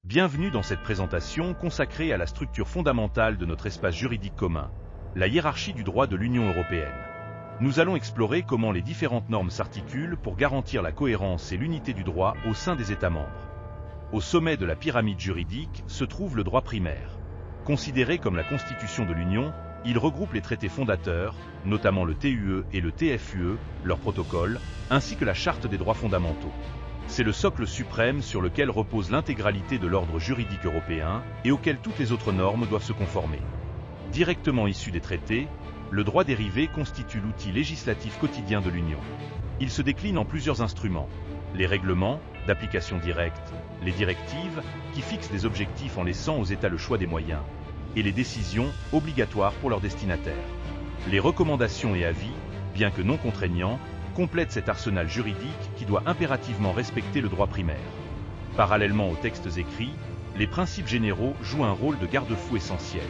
Bienvenue dans cette présentation consacrée à la structure fondamentale de notre espace juridique commun, la hiérarchie du droit de l'Union européenne. Nous allons explorer comment les différentes normes s'articulent pour garantir la cohérence et l'unité du droit au sein des États membres. Au sommet de la pyramide juridique se trouve le droit primaire. Considéré comme la constitution de l'Union, il regroupe les traités fondateurs, notamment le TUE et le TFUE, leurs protocoles, ainsi que la Charte des droits fondamentaux. C'est le socle suprême sur lequel repose l'intégralité de l'ordre juridique européen et auquel toutes les autres normes doivent se conformer. Directement issu des traités, le droit dérivé constitue l'outil législatif quotidien de l'Union. Il se décline en plusieurs instruments: les règlements, d'application directe, les directives, qui fixent des objectifs en laissant aux États le choix des moyens, et les décisions, obligatoires pour leurs destinataires. Les recommandations et avis, bien que non contraignants, complètent cet arsenal juridique qui doit impérativement respecter le droit primaire. Parallèlement aux textes écrits, les principes généraux jouent un rôle de garde-fou essentiel.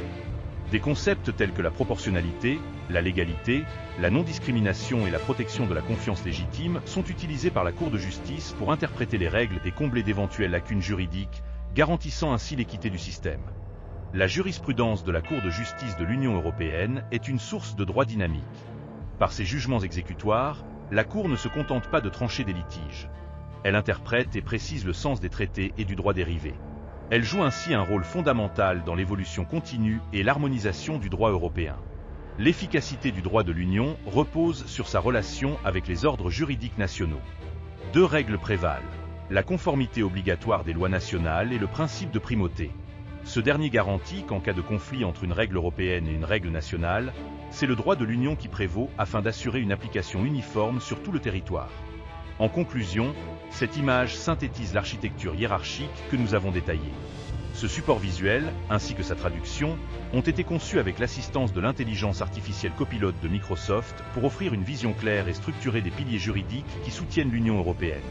Des concepts tels que la proportionnalité, la légalité, la non-discrimination et la protection de la confiance légitime sont utilisés par la Cour de justice pour interpréter les règles et combler d'éventuelles lacunes juridiques, garantissant ainsi l'équité du système. La jurisprudence de la Cour de justice de l'Union européenne est une source de droit dynamique. Par ses jugements exécutoires, la Cour ne se contente pas de trancher des litiges. Elle interprète et précise le sens des traités et du droit dérivé. Elle joue ainsi un rôle fondamental dans l'évolution continue et l'harmonisation du droit européen. L'efficacité du droit de l'Union repose sur sa relation avec les ordres juridiques nationaux. Deux règles prévalent: la conformité obligatoire des lois nationales et le principe de primauté. Ce dernier garantit qu'en cas de conflit entre une règle européenne et une règle nationale, c'est le droit de l'Union qui prévaut afin d'assurer une application uniforme sur tout le territoire. En conclusion, cette image synthétise l'architecture hiérarchique que nous avons détaillée. Ce support visuel, ainsi que sa traduction, ont été conçus avec l'assistance de l'intelligence artificielle copilote de Microsoft pour offrir une vision claire et structurée des piliers juridiques qui soutiennent l'Union européenne.